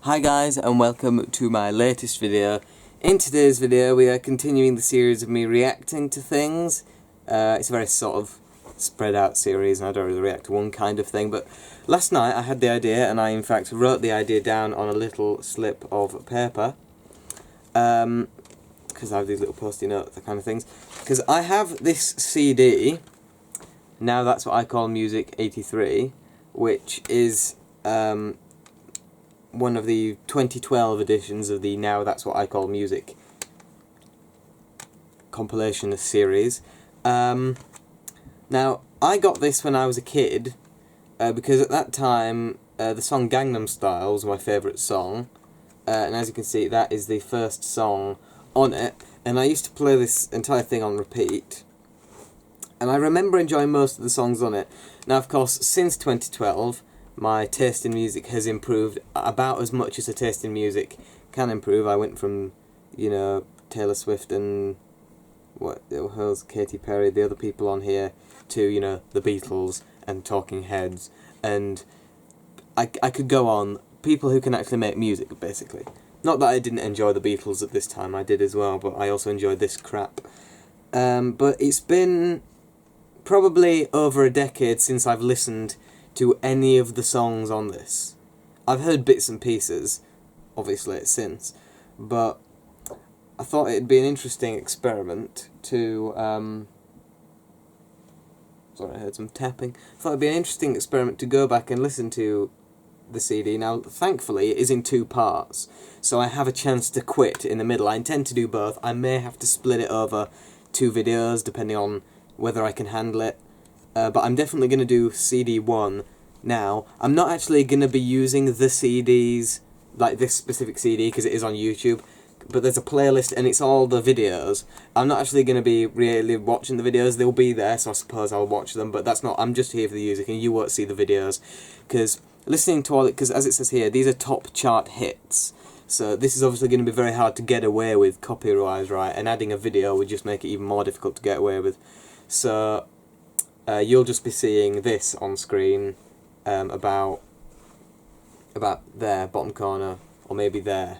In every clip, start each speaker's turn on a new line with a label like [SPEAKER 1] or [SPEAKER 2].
[SPEAKER 1] Hi guys, and welcome to my latest video. In today's video we are continuing the series of me reacting to things. It's a very sort of spread out series and I don't really react to one kind of thing, but last night I had the idea and I in fact wrote the idea down on a little slip of paper, because I have these little post-it notes, that kind of things, because I have this CD, Now That's What I Call Music 83, which is one of the 2012 editions of the Now That's What I Call Music compilation series. Now, I got this when I was a kid, because at that time the song Gangnam Style was my favourite song, and as you can see that is the first song on it, and I used to play this entire thing on repeat, and I remember enjoying most of the songs on it. Now of course, since 2012, my taste in music has improved about as much as a taste in music can improve. I went from, you know, Taylor Swift and what the hell's Katy Perry, the other people on here, to, you know, the Beatles and Talking Heads, and I could go on. People who can actually make music, basically. Not that I didn't enjoy the Beatles at this time, I did as well, but I also enjoyed this crap. But it's been probably over a decade since I've listened to any of the songs on this. I've heard bits and pieces, obviously, since, but I thought it'd be an interesting experiment to, sorry, I heard some tapping. I thought it'd be an interesting experiment to go back and listen to the CD. Now, thankfully, it is in 2 parts, so I have a chance to quit in the middle. I intend to do both. I may have to split it over 2 videos, depending on whether I can handle it. But I'm definitely going to do CD 1 now. I'm not actually going to be using the CDs, like this specific CD, because it is on YouTube, but there's a playlist and it's all the videos. I'm not actually going to be really watching the videos. They'll be there, so I suppose I'll watch them, but that's not, I'm just here for the music and you won't see the videos, because listening to all it, because as it says here, these are top chart hits. So this is obviously going to be very hard to get away with copyright, right? And adding a video would just make it even more difficult to get away with. So you'll just be seeing this on screen, about there, bottom corner, or maybe there.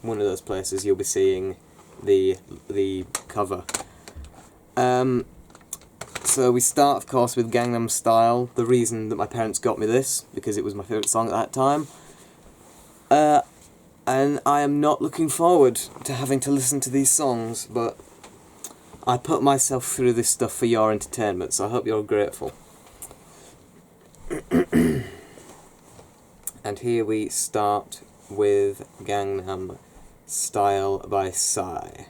[SPEAKER 1] One of those places you'll be seeing the cover. So we start, of course, with Gangnam Style. The reason that my parents got me this, because it was my favourite song at that time. And I am not looking forward to having to listen to these songs, but I put myself through this stuff for your entertainment, so I hope you're grateful. And here we start with Gangnam Style by Psy.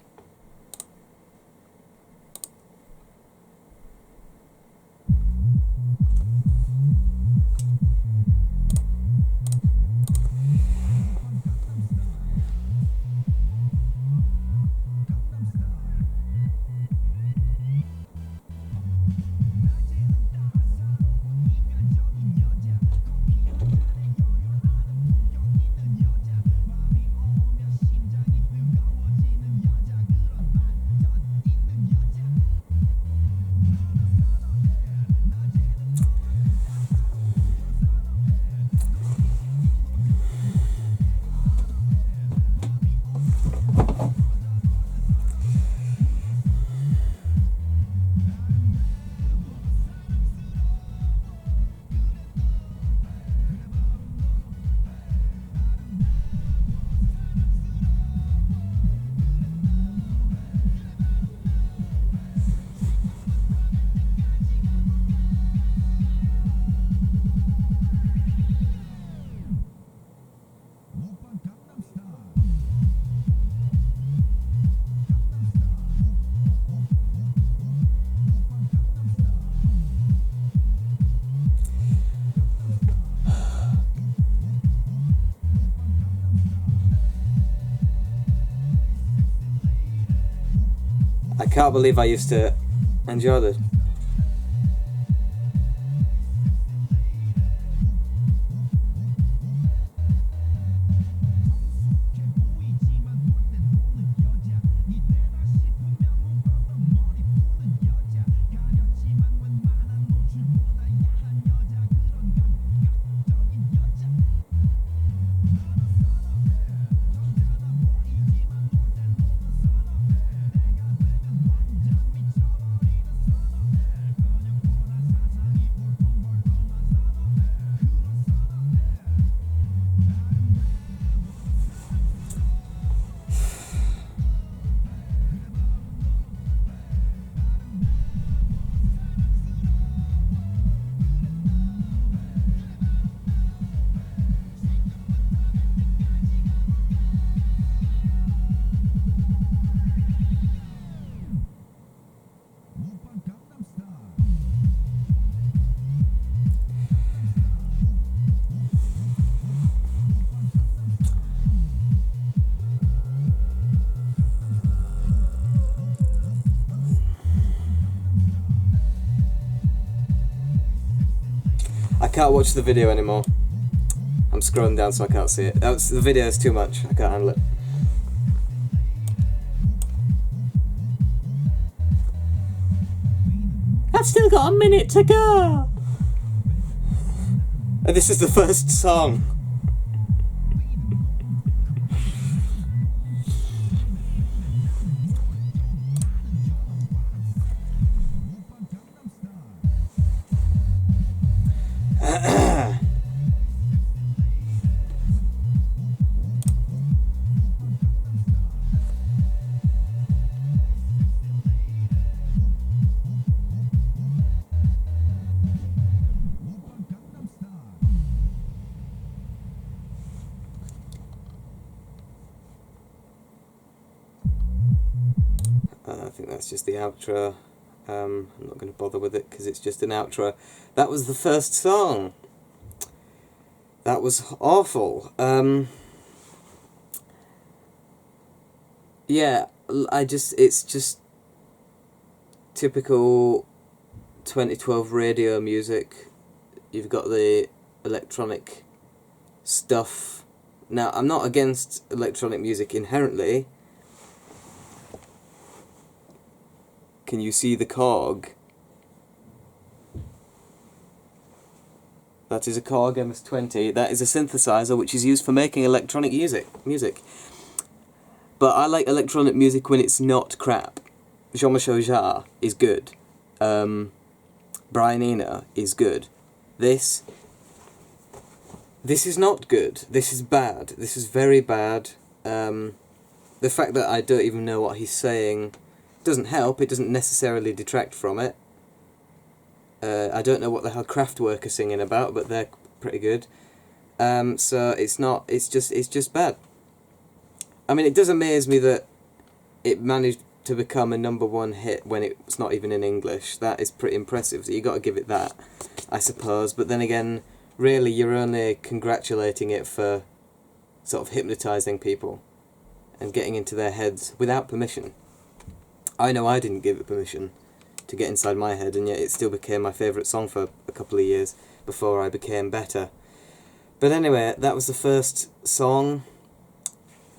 [SPEAKER 1] I can't believe I used to enjoy this. can't watch the video anymore. I'm scrolling down so I can't see it. The video is too much. I can't handle it. I've still got a minute to go. And this is the first song. I think that's just the outro. I'm not going to bother with it because it's just an outro. That was the first song. That was awful. Yeah, it's just typical 2012 radio music. You've got the electronic stuff. Now, I'm not against electronic music inherently. Can you see the cog? That is a Korg MS-20. That is a synthesizer which is used for making electronic music. But I like electronic music when it's not crap. Jean-Michel Jarre is good. Brian Eno is good. This is not good. This is bad. This is very bad. The fact that I don't even know what he's saying doesn't help. It doesn't necessarily detract from it. I don't know what the hell Kraftwerk are singing about, but they're pretty good. So it's just bad. I mean, it does amaze me that it managed to become a #1 hit when it's not even in English. That is pretty impressive, so you got to give it that, I suppose. But then again, really, you're only congratulating it for sort of hypnotising people and getting into their heads without permission. I know I didn't give it permission to get inside my head, and yet it still became my favourite song for a couple of years before I became better. But anyway, that was the first song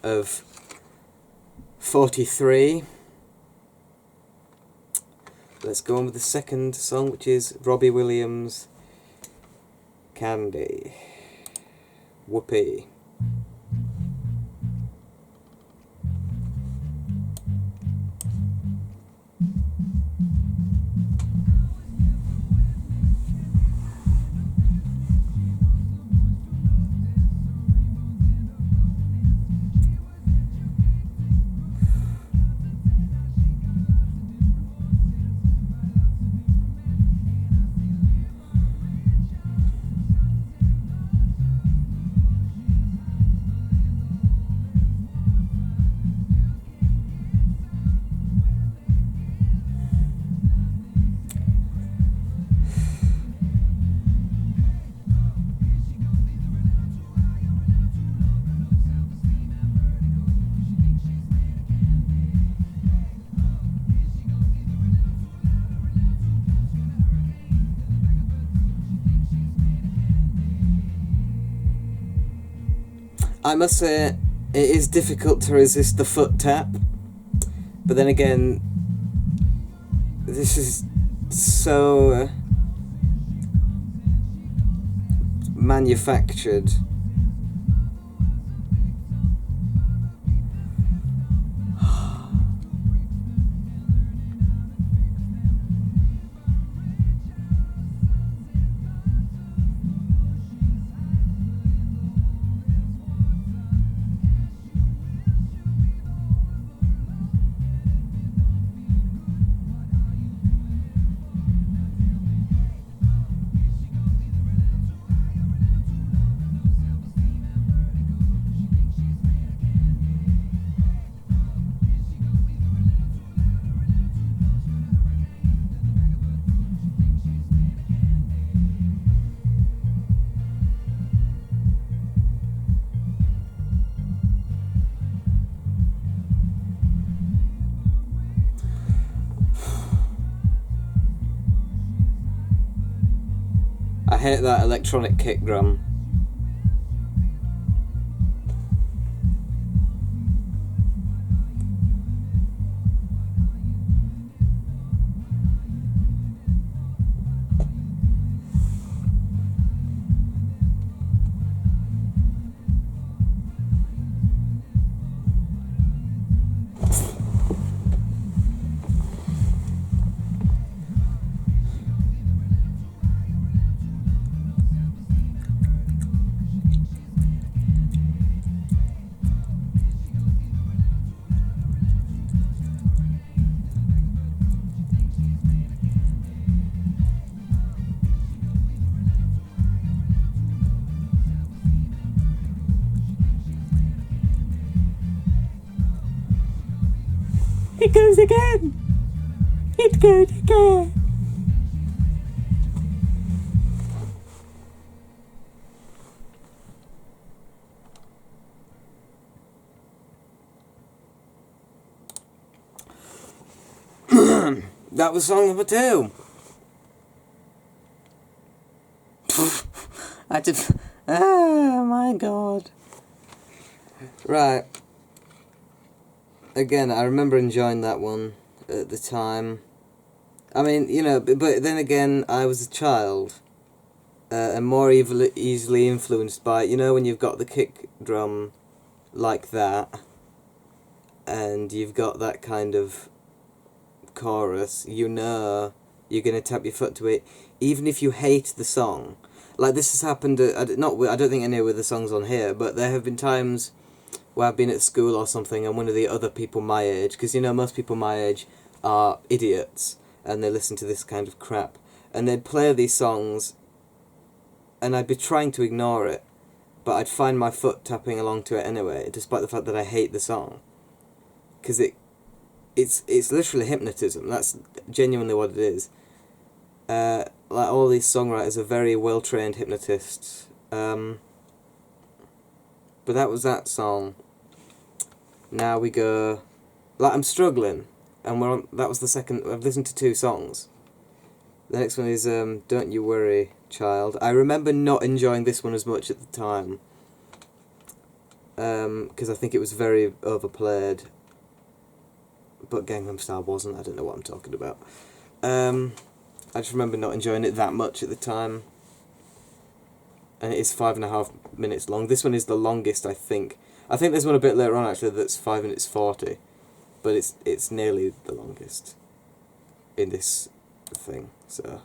[SPEAKER 1] of 43. Let's go on with the second song, which is Robbie Williams' Candy. Whoopee. I must say, it is difficult to resist the foot tap, but then again, this is so manufactured. I hate that electronic kick drum. It goes again! It goes again! That was song number 2. I did... Oh my god. Right. Again, I remember enjoying that one at the time. I mean, you know, but then again, I was a child. And more easily influenced by, you know, when you've got the kick drum like that, and you've got that kind of chorus, you know you're going to tap your foot to it, even if you hate the song. Like, this has happened, I don't think any of the songs on here, but there have been times where I've been at school or something, and one of the other people my age, because, you know, most people my age are idiots, and they listen to this kind of crap, and they'd play these songs, and I'd be trying to ignore it, but I'd find my foot tapping along to it anyway, despite the fact that I hate the song. Because it's literally hypnotism. That's genuinely what it is. Like, all these songwriters are very well-trained hypnotists. But that was that song. Now we go... Like, I'm struggling. And that was the second... I've listened to 2 songs. The next one is Don't You Worry, Child. I remember not enjoying this one as much at the time. Because I think it was very overplayed. But Gangnam Style wasn't. I don't know what I'm talking about. I just remember not enjoying it that much at the time. And it is 5.5 minutes long. This one is the longest, I think. I think there's one a bit later on, actually, that's 5 minutes 40. But it's nearly the longest in this thing, so...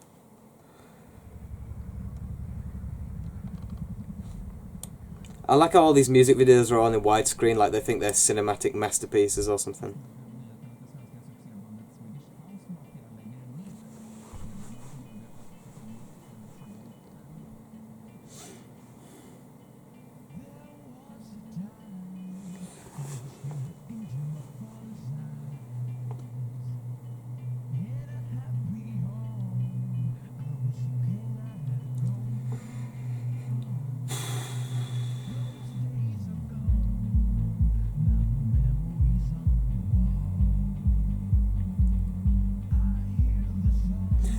[SPEAKER 1] I like how all these music videos are on in widescreen, like they think they're cinematic masterpieces or something.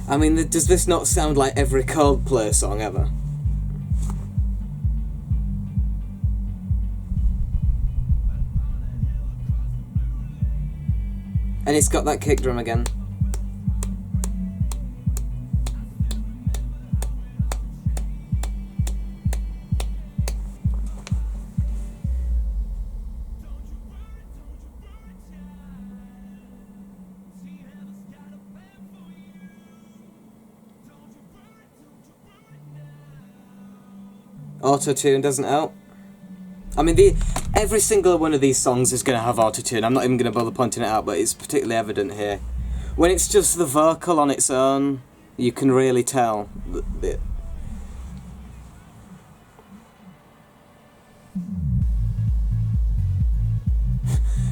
[SPEAKER 1] I mean, does this not sound like every Coldplay song ever? And it's got that kick drum again. Auto-tune doesn't help. I mean, every single one of these songs is going to have auto-tune. I'm not even going to bother pointing it out, but it's particularly evident here. When it's just the vocal on its own, you can really tell.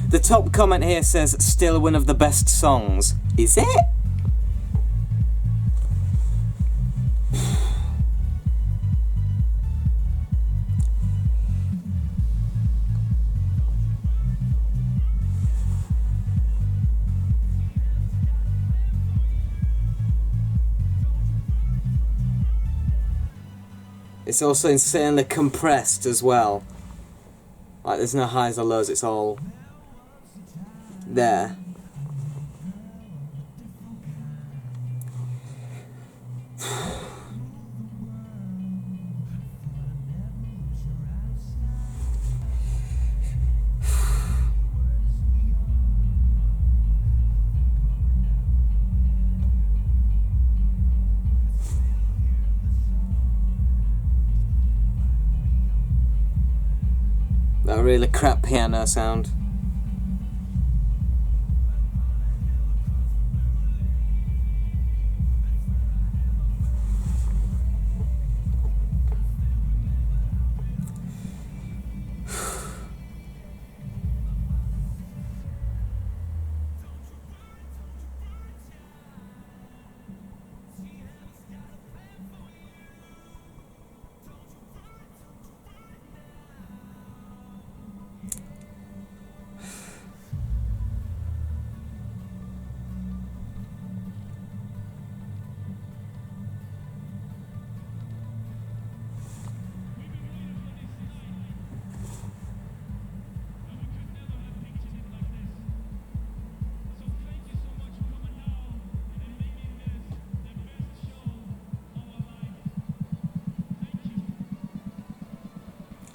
[SPEAKER 1] The top comment here says, still one of the best songs. Is it? It's also insanely compressed as well. Like, there's no highs or lows, it's all there. That really crap piano sound.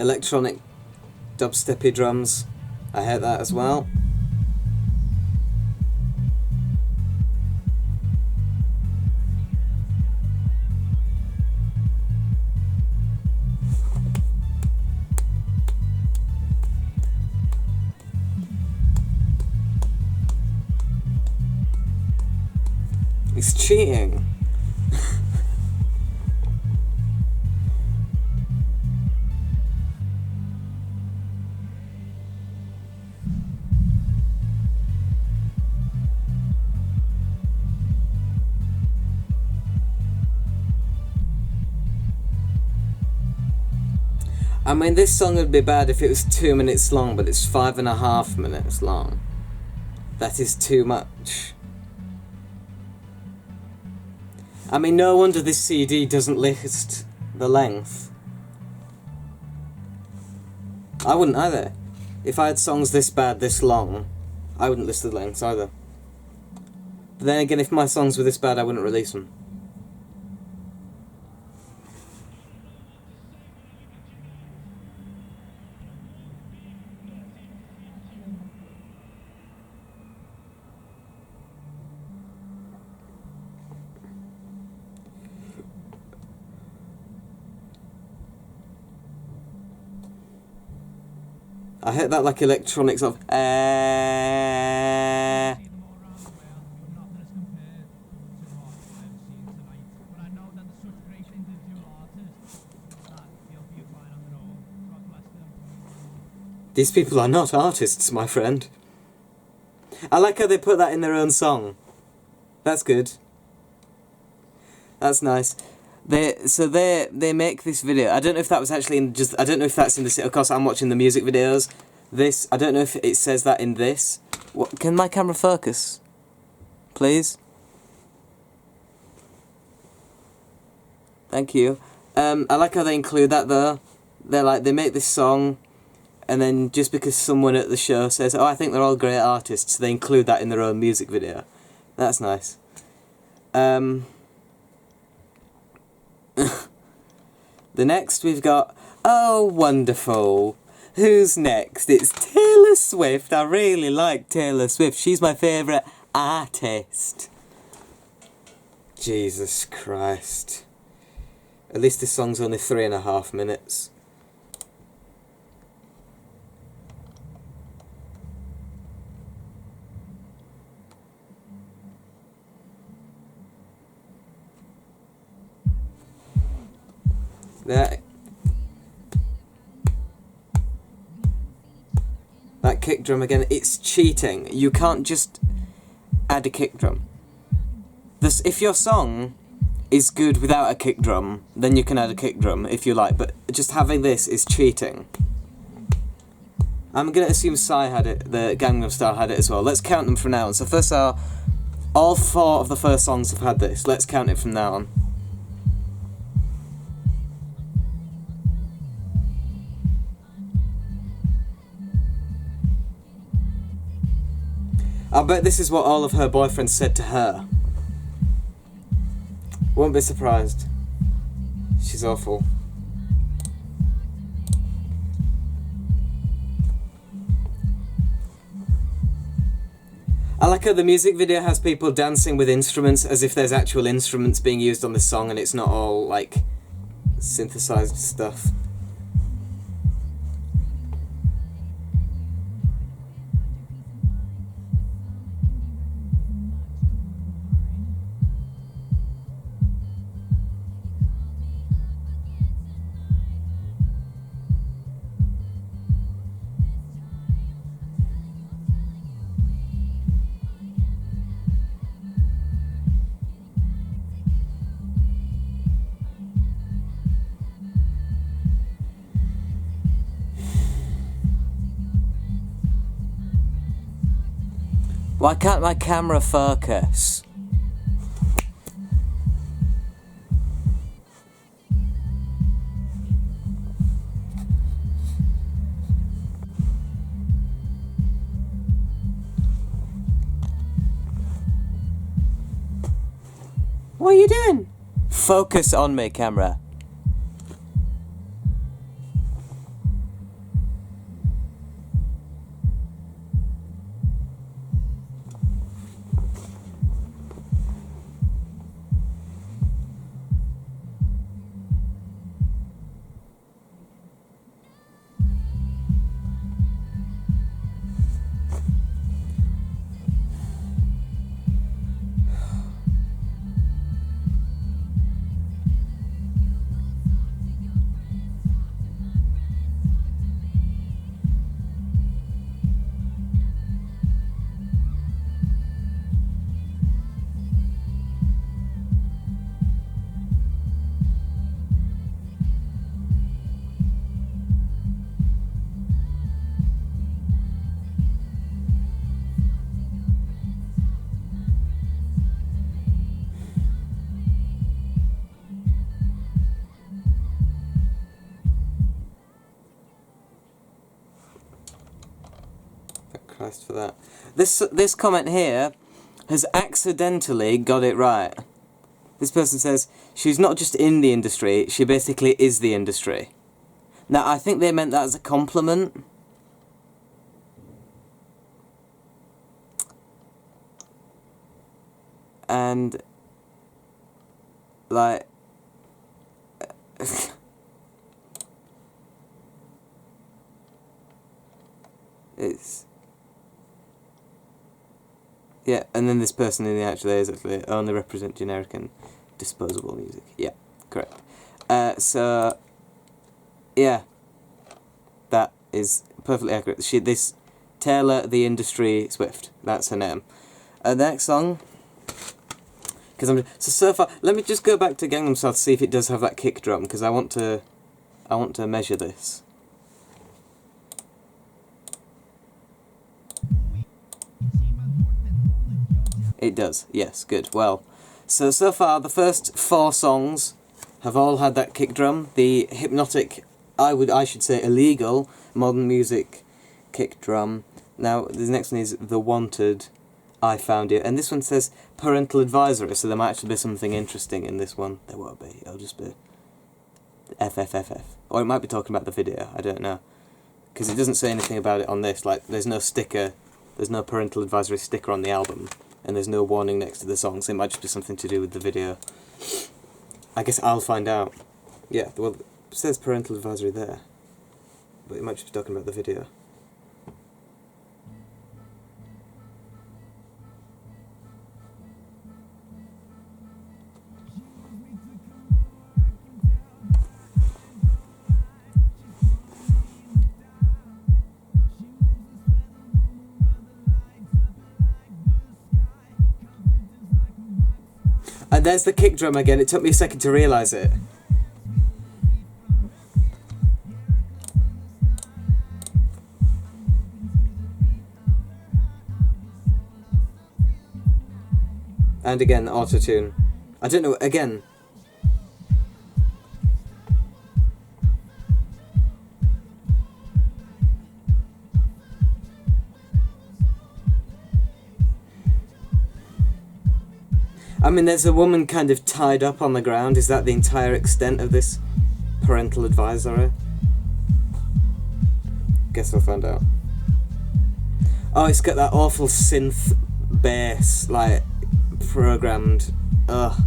[SPEAKER 1] Electronic dubsteppy drums. I hate that as well. It's cheating. I mean, this song would be bad if it was 2 minutes long, but it's 5.5 minutes long. That is too much. I mean, no wonder this CD doesn't list the length. I wouldn't either. If I had songs this bad, this long, I wouldn't list the lengths either. But then again, if my songs were this bad, I wouldn't release them. I hate that like electronics of These people are not artists, my friend. I like how they put that in their own song. That's good. That's nice. They make this video. I don't know if that was actually in I don't know if that's in the. Of course, I'm watching the music videos. I don't know if it says that in this. What? Can my camera focus, please? Thank you. I like how they include that though. They make this song, and then just because someone at the show says, "Oh, I think they're all great artists," they include that in their own music video. That's nice. The next we've got, oh wonderful, who's next? It's Taylor Swift. I really like Taylor Swift. She's my favourite artist. Jesus Christ. At least this song's only 3.5 minutes. That kick drum again, it's cheating. You can't just add a kick drum. If your song is good without a kick drum, then you can add a kick drum if you like, but just having this is cheating. I'm gonna assume Psy had it, the Gangnam Style had it as well. Let's count them from now on. So first all 4 of the first songs have had this. Let's count it from now on. I bet this is what all of her boyfriends said to her. Won't be surprised. She's awful. I like how the music video has people dancing with instruments as if there's actual instruments being used on this song and it's not all, like, synthesized stuff. Why can't my camera focus? What are you doing? Focus on me, camera. Christ for that. This comment here has accidentally got it right. This person says, she's not just in the industry, she basically is the industry. Now, I think they meant that as a compliment. And, like... it's... Yeah, and then this person in the actual is actually only represent generic and disposable music. Yeah, correct. So, yeah, that is perfectly accurate. This Taylor the Industry Swift, that's her name. The next song, because so far, let me just go back to Gangnam Style to see if it does have that kick drum, because I want to measure this. It does, yes, good. Well, so far the first 4 songs have all had that kick drum. The hypnotic, I should say illegal, modern music kick drum. Now, the next one is The Wanted, I Found You. And this one says parental advisory, so there might actually be something interesting in this one. There won't be, it'll just be FFFF. Or it might be talking about the video, I don't know. Because it doesn't say anything about it on this, like, there's no sticker, there's no parental advisory sticker on the album. And there's no warning next to the song, so it might just be something to do with the video. I guess I'll find out. Yeah, well, it says parental advisory there. But it might just be talking about the video. And there's the kick drum again, it took me a second to realise it. And again, the auto-tune. I don't know, again. I mean, there's a woman kind of tied up on the ground. Is that the entire extent of this parental advisory? Guess we'll find out. Oh, it's got that awful synth bass, like, programmed. Ugh.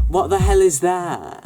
[SPEAKER 1] What the hell is that?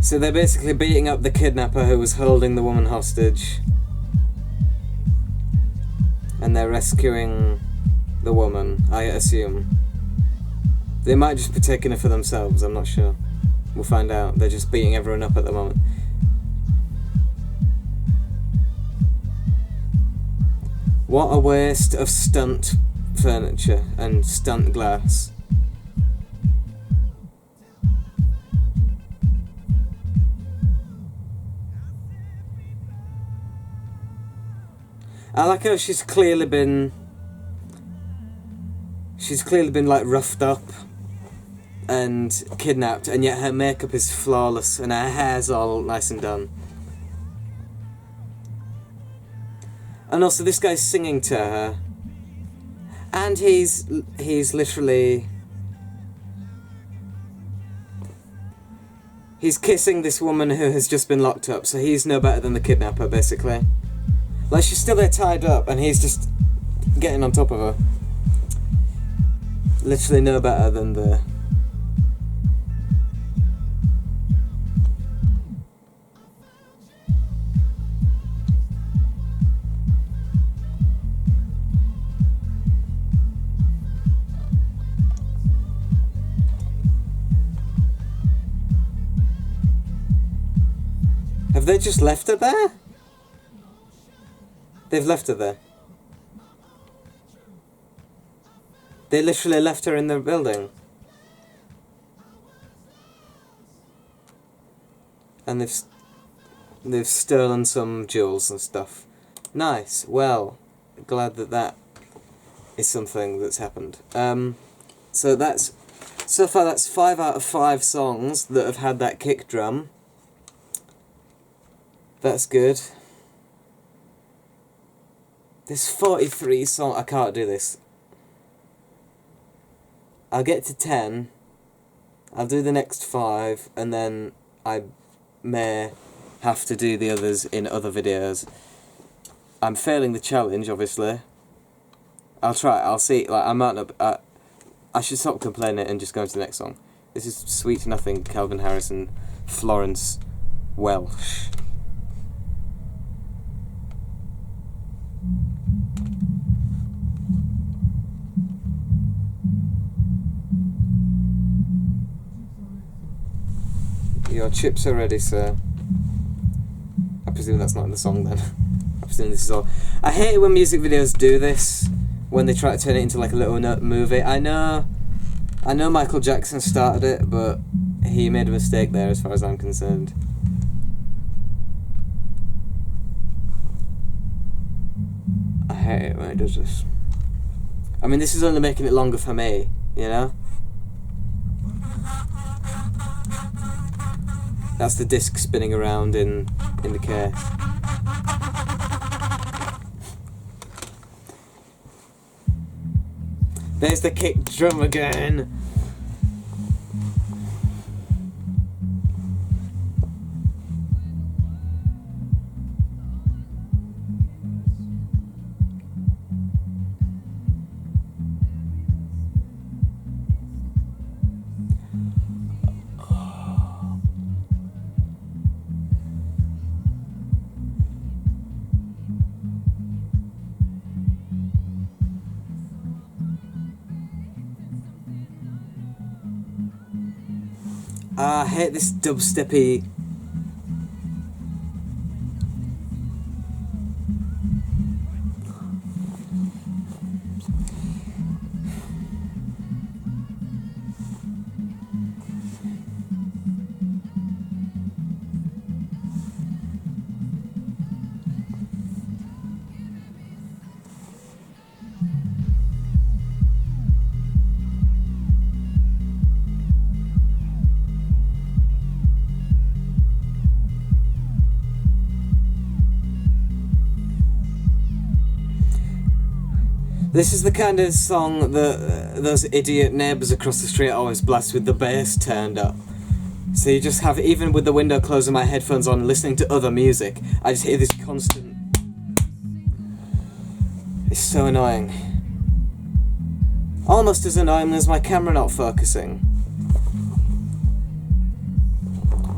[SPEAKER 1] So they're basically beating up the kidnapper who was holding the woman hostage. And they're rescuing the woman, I assume. They might just be taking her for themselves, I'm not sure. We'll find out. They're just beating everyone up at the moment. What a waste of stunt furniture and stunt glass. I like how she's clearly been like roughed up and kidnapped, and yet her makeup is flawless and her hair's all nice and done. And also this guy's singing to her, and he's literally kissing this woman who has just been locked up, so he's no better than the kidnapper, basically. Like, she's still there tied up, and he's just getting on top of her. Literally no better than the... Have they just left her there? They've left her there. They literally left her in the building. And they've stolen some jewels and stuff. Nice. Well, glad that is something that's happened. So far that's 5 out of 5 songs that have had that kick drum. That's good. There's 43 songs. I can't do this. I'll get to 10. I'll do the next 5, and then I may have to do the others in other videos. I'm failing the challenge, obviously. I'll try. I'll see. Like, I might not. I should stop complaining and just go to the next song. This is Sweet Nothing, Calvin Harris and Florence Welch. Your chips are ready, sir. I presume that's not in the song then. I presume this is all. I hate it when music videos do this, when they try to turn it into like a little movie. I know Michael Jackson started it, but he made a mistake there as far as I'm concerned. I hate it when it does this. I mean, this is only making it longer for me, you know? That's the disc spinning around in the case. There's the kick drum again. I hate this dubsteppy This is the kind of song that those idiot neighbours across the street always blast with the bass turned up. So you just have, even with the window closed and my headphones on, listening to other music, I just hear this constant... It's so annoying. Almost as annoying as my camera not focusing.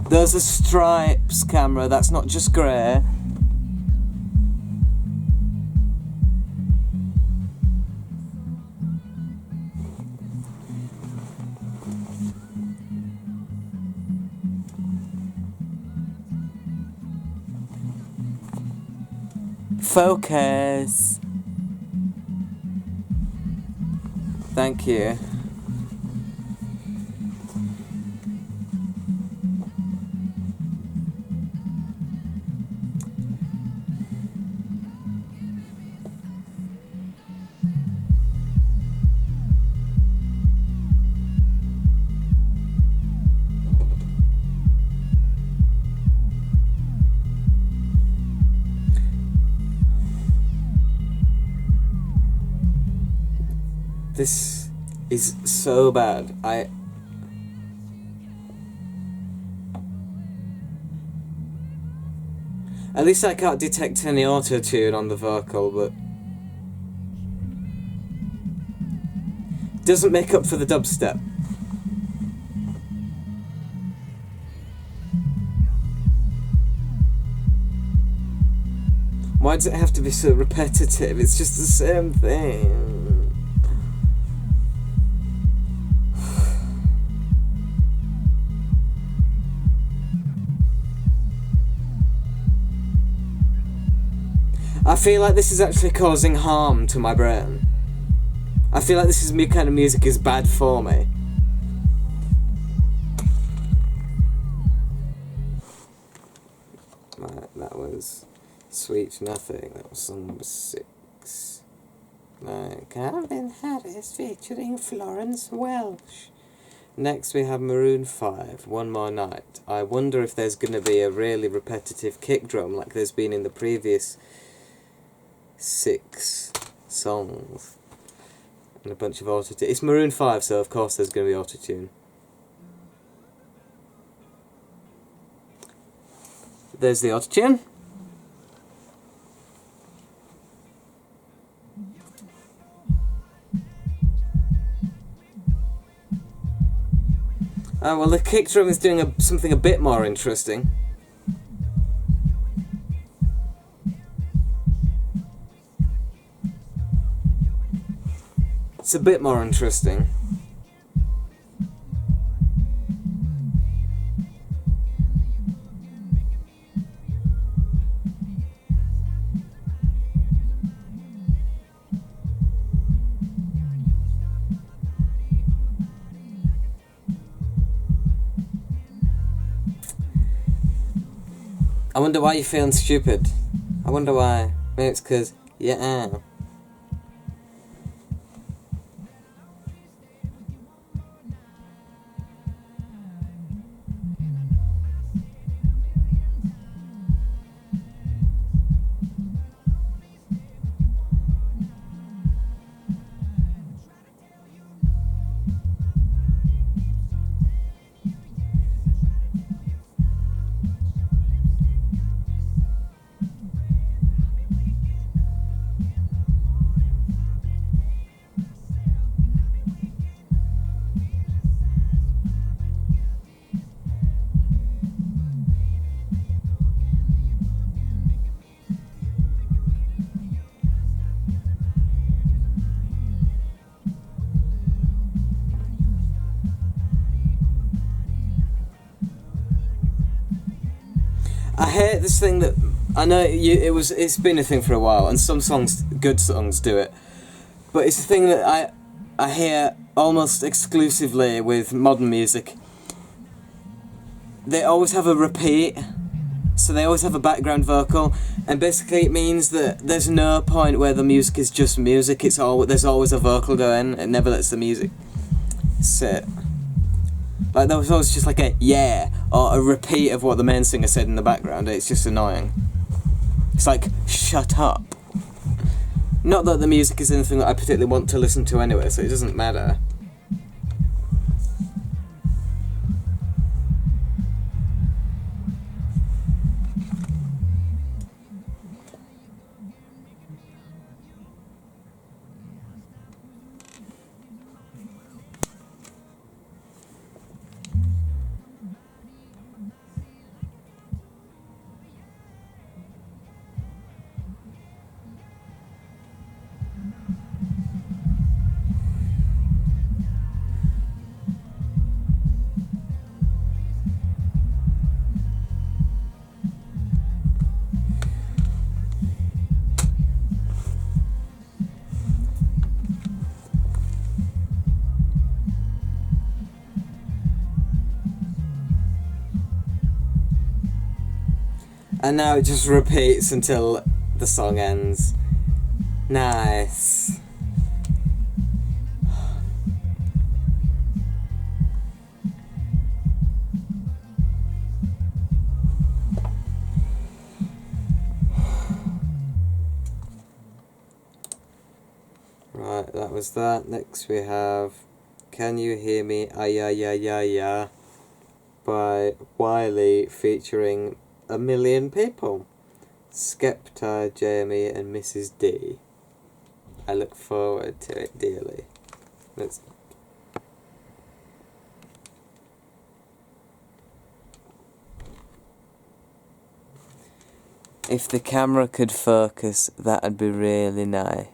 [SPEAKER 1] Those are stripes, camera, that's not just grey. Focus. Thank you. This is so bad. At least I can't detect any auto-tune on the vocal, but... doesn't make up for the dubstep. Why does it have to be so repetitive? It's just the same thing. I feel like this is actually causing harm to my brain. I feel like this is kind of music is bad for me. Right, that was Sweet Nothing. That was song number 6. Calvin Harris featuring Florence Welch. Next we have Maroon 5, One More Night. I wonder if there's going to be a really repetitive kick drum like there's been in the previous 6 songs. And a bunch of auto-tune. It's Maroon 5, so of course there's going to be auto-tune. There's the auto-tune. Oh, well, the kick drum is doing something a bit more interesting. It's a bit more interesting. I wonder why you're feeling stupid. I wonder why. Maybe it's because, yeah. I hate this thing that I know it's been a thing for a while, and some songs, good songs, do it. But it's a thing that I hear almost exclusively with modern music. They always have a repeat, so they always have a background vocal, and basically it means that there's no point where the music is just music. There's always a vocal going. It never lets the music sit. Like, there was always just like a yeah, or a repeat of what the main singer said in the background. It's just annoying. It's like, shut up. Not that the music is anything that I particularly want to listen to anyway, so it doesn't matter. And now it just repeats until the song ends. Nice. Right, that was that. Next we have Can You Hear Me? Ay by Wiley featuring A Million People. Skepta, Jamie and Mrs. D. I look forward to it dearly. Let's... If the camera could focus, that'd be really nice.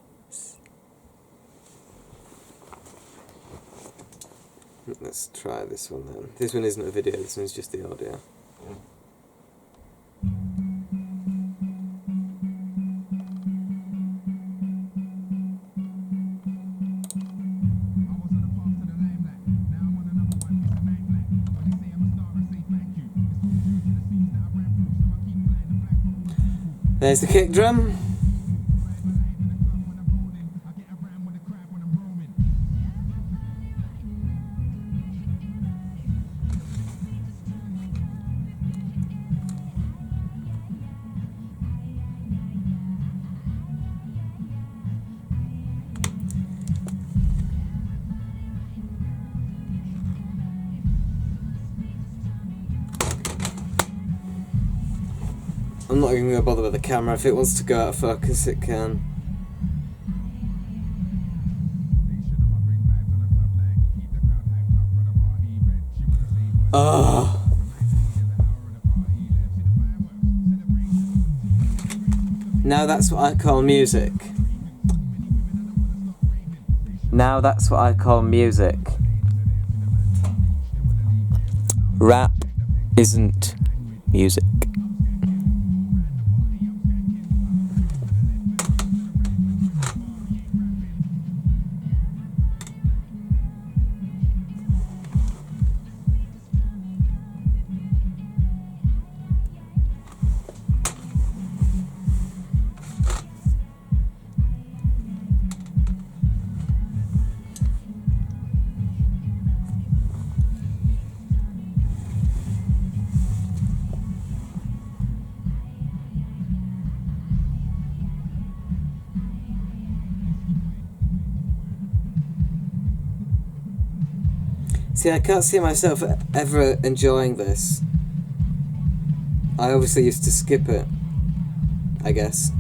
[SPEAKER 1] Let's try this one then. This one isn't a video, this one's just the audio. There's the kick drum. I'm not even going to bother with the camera. If it wants to go out of focus, it can. Oh. Now that's what I call music. Now that's what I call music. Rap isn't music. See, I can't see myself ever enjoying this. I obviously used to skip it, I guess.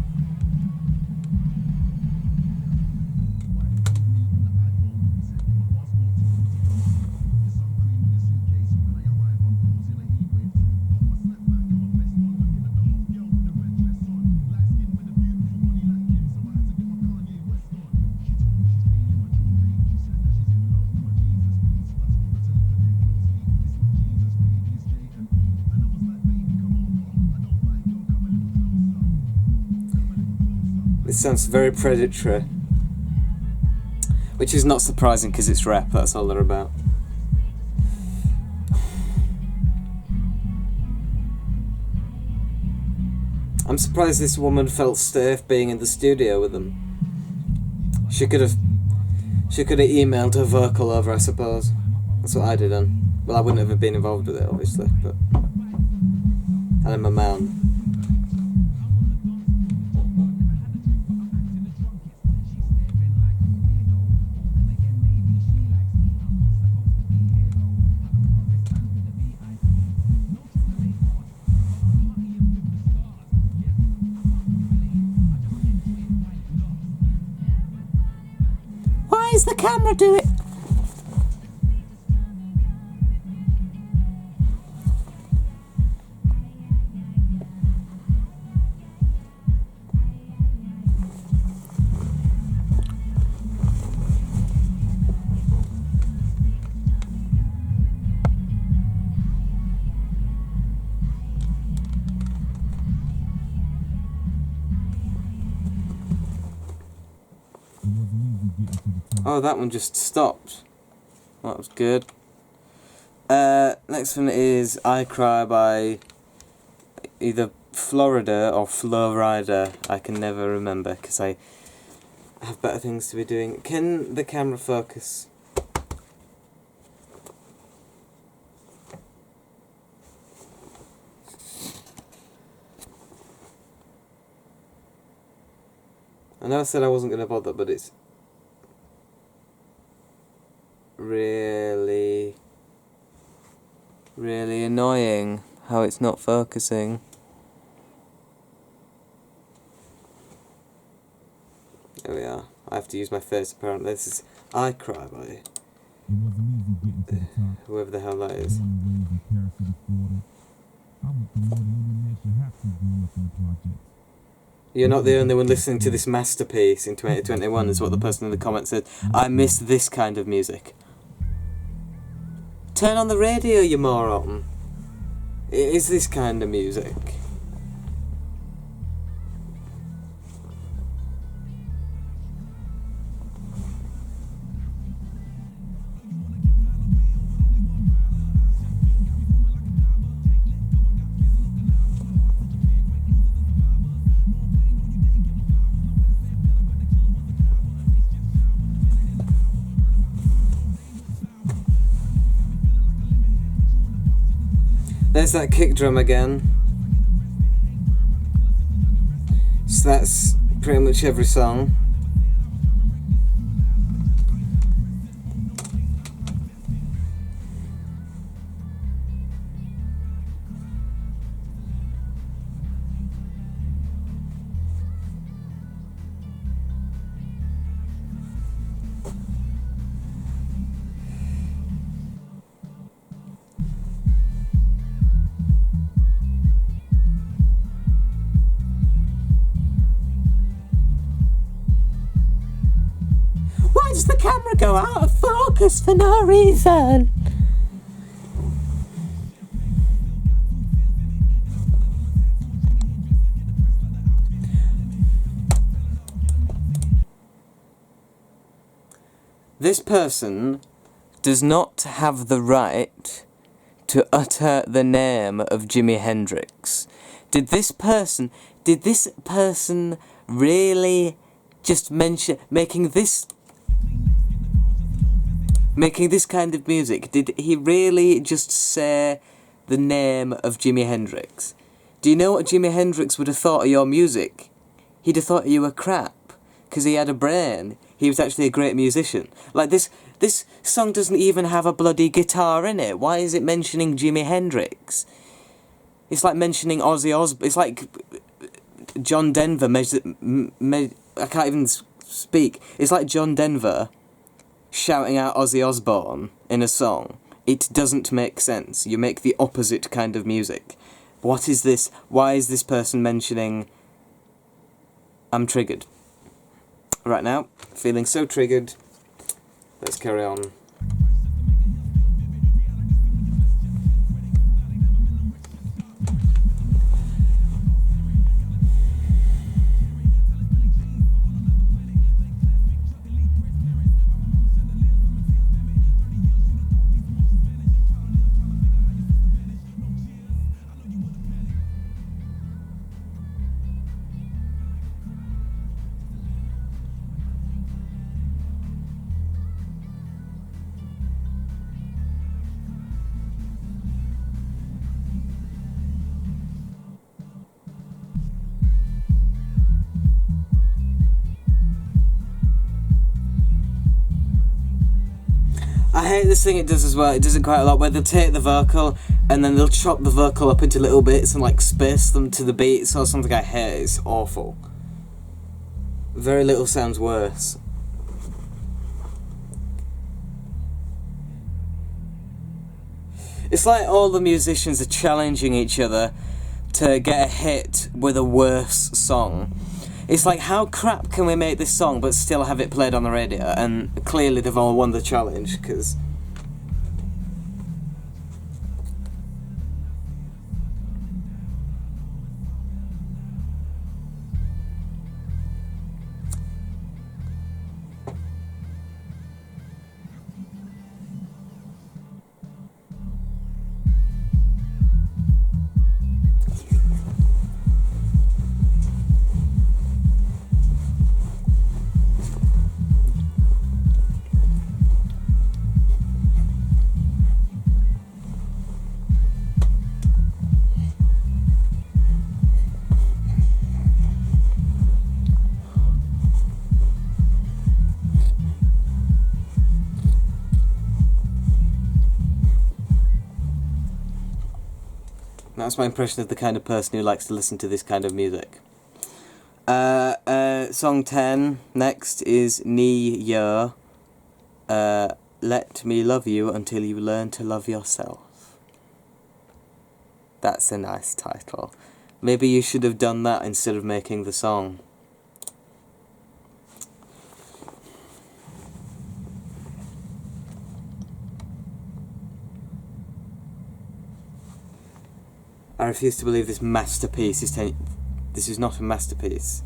[SPEAKER 1] It sounds very predatory, which is not surprising because it's rap, that's all they're about. I'm surprised this woman felt safe being in the studio with them. She could have emailed her vocal over, I suppose. That's what I'd have done. Well, I wouldn't have been involved with it, obviously, but I'm a man. does the camera do it? Oh, that one just stopped. That was good. Next one is I Cry by either Florida or Florida. I can never remember because I have better things to be doing. Can the camera focus? I know I said I wasn't going to bother, but it's really annoying how it's not focusing. There we are. I have to use my face apparently. This is I Cry by whoever the hell that is. You're not the only one listening to this masterpiece in 2021, is what the person in the comments said. I miss this kind of music. Turn on the radio, you moron. It is this kind of music. There's that kick drum again. So that's pretty much every song. Why does the camera go out of focus for no reason? This person does not have the right to utter the name of Jimi Hendrix. Did this person really just mention making this kind of music? Did he really just say the name of Jimi Hendrix? Do you know what Jimi Hendrix would have thought of your music? He'd have thought you were crap, because he had a brain. He was actually a great musician. Like, this song doesn't even have a bloody guitar in it. Why is it mentioning Jimi Hendrix? It's like mentioning Ozzy Osbourne. It's like John Denver I can't even speak. It's like John Denver shouting out Ozzy Osbourne in a song. It doesn't make sense. You make the opposite kind of music. What is this? Why is this person mentioning... I'm triggered. Right now, feeling so triggered. Let's carry on. I hate this thing it does as well. It does it quite a lot, where they'll take the vocal and then they'll chop the vocal up into little bits and like space them to the beats or something. I hate it. It's awful. Very little sounds worse. It's like all the musicians are challenging each other to get a hit with a worse song. It's like, how crap can we make this song but still have it played on the radio? And clearly they've all won the challenge, because... That's my impression of the kind of person who likes to listen to this kind of music. Song 10 next is Ni Year. Let Me Love You Until You Learn to Love Yourself. That's a nice title. Maybe you should have done that instead of making the song. I refuse to believe this masterpiece is this is not a masterpiece.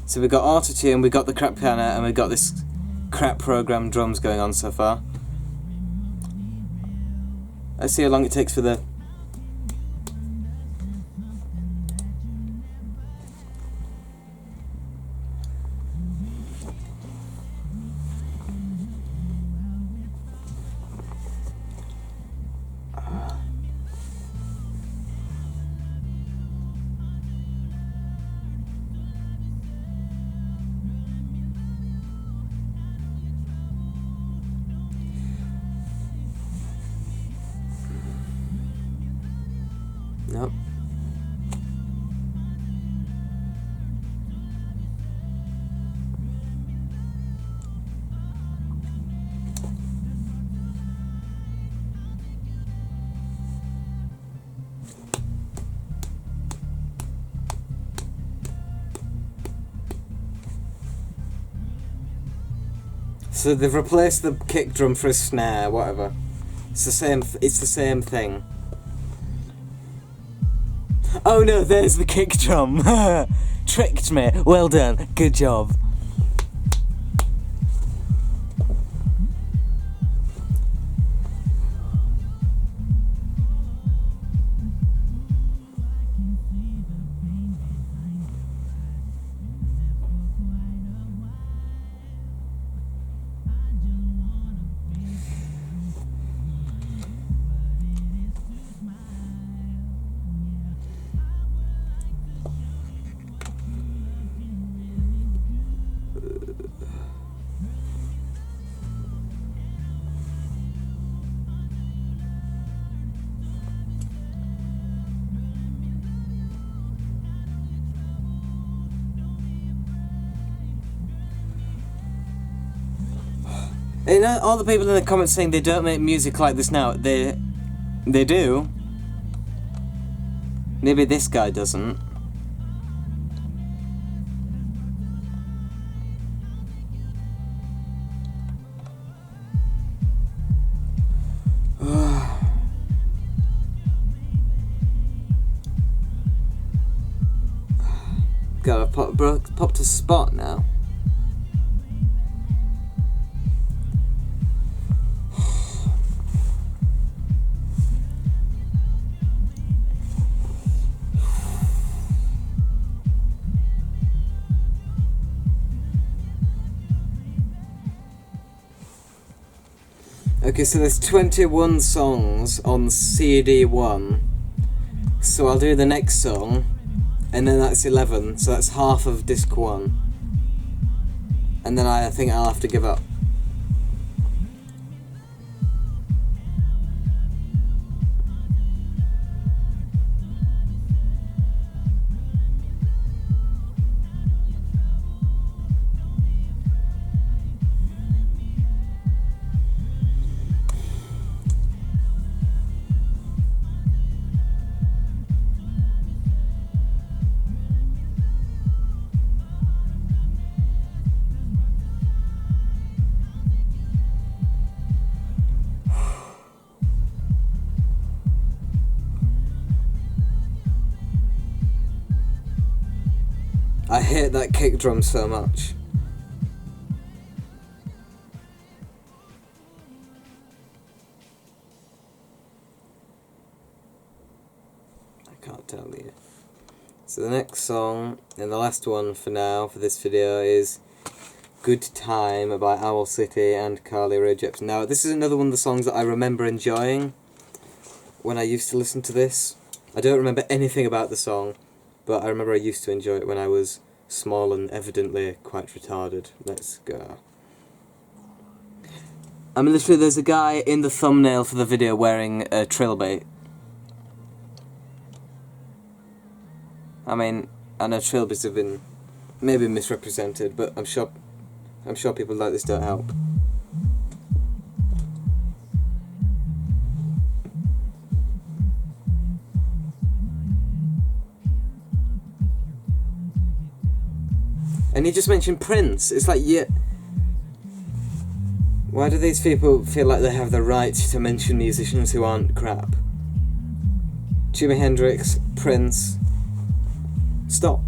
[SPEAKER 1] So we've got autotune, we've got the crap piano, and we've got this crap programmed drums going on so far. Let's see how long it takes for the... Nope. So they've replaced the kick drum for a snare, whatever. It's the same. It's the same thing. Oh no, there's the kick drum. Tricked me. Well done. Good job. You know, all the people in the comments saying they don't make music like this now, they do. Maybe this guy doesn't. God, I've popped a spot now. Okay, so there's 21 songs on CD 1, so I'll do the next song, and then that's 11, so that's half of disc 1, and then I think I'll have to give up. I hate that kick drum so much. I can't tell you. So the next song, and the last one for now, for this video, is Good Time by Owl City and Carly Rae Jepsen. Now, this is another one of the songs that I remember enjoying when I used to listen to this. I don't remember anything about the song, but I remember I used to enjoy it when I was small and evidently quite retarded. Let's go. I mean, literally, there's a guy in the thumbnail for the video wearing a trilby. I mean, I know trilbies have been maybe misrepresented, but I'm sure people like this don't help. And he just mentioned Prince. It's like, yeah. Why do these people feel like they have the right to mention musicians who aren't crap? Jimi Hendrix, Prince. Stop.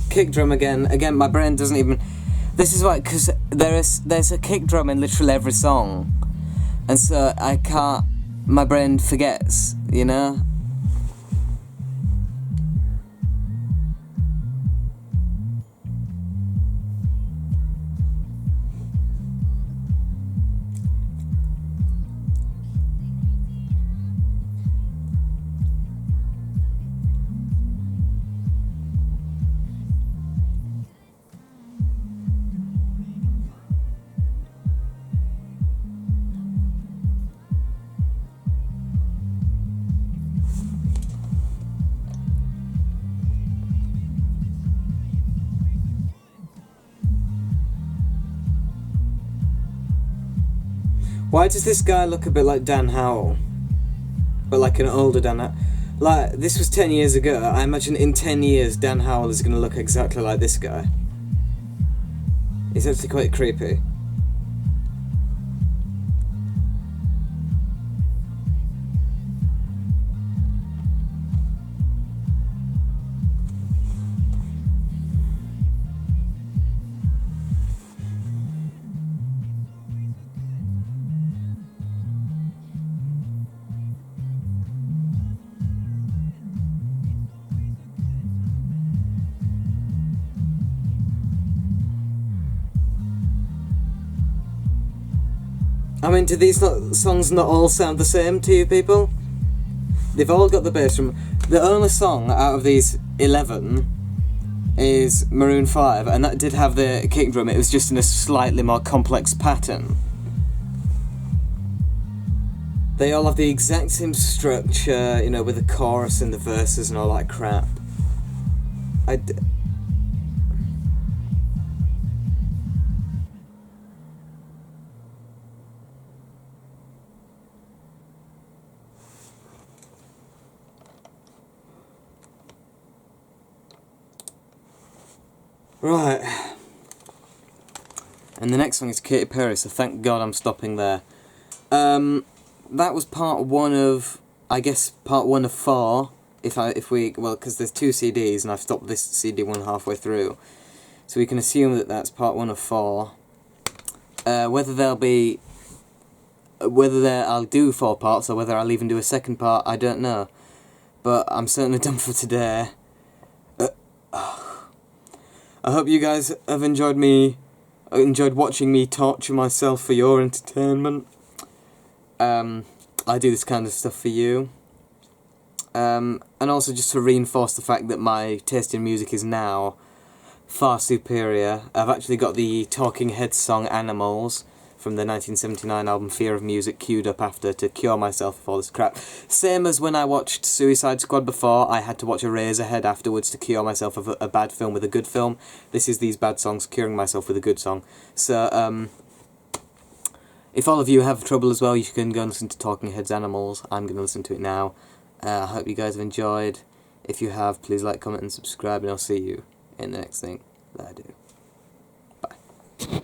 [SPEAKER 1] Kick drum again. Again, my brain doesn't even... This is why, because there's a kick drum in literally every song. And so I can't... My brain forgets, you know? Why does this guy look a bit like Dan Howell? But like an older Dan Howell. Like, this was 10 years ago. I imagine in 10 years Dan Howell is going to look exactly like this guy. He's actually quite creepy. I mean, do these songs not all sound the same to you people? They've all got the bass drum. The only song out of these 11 is Maroon 5, and that did have the kick drum. It was just in a slightly more complex pattern. They all have the exact same structure, you know, with the chorus and the verses and all that crap. Right. And the next song is Katy Perry, so thank God I'm stopping there. That was part one of, I guess, part one of 4. Well, because there's 2 CDs and I've stopped this CD one halfway through. So we can assume that that's part 1 of 4. Whether I'll do 4 parts or whether I'll even do a second part, I don't know. But I'm certainly done for today. I hope you guys have enjoyed watching me torture myself for your entertainment. I do this kind of stuff for you. And also just to reinforce the fact that my taste in music is now far superior. I've actually got the Talking Heads song Animals from the 1979 album Fear of Music queued up after to cure myself of all this crap. Same as when I watched Suicide Squad before, I had to watch Eraserhead afterwards to cure myself of a bad film with a good film. This is these bad songs curing myself with a good song. So, if all of you have trouble as well, you can go and listen to Talking Heads Animals. I'm going to listen to it now. I hope you guys have enjoyed. If you have, please like, comment and subscribe, and I'll see you in the next thing that I do. Bye.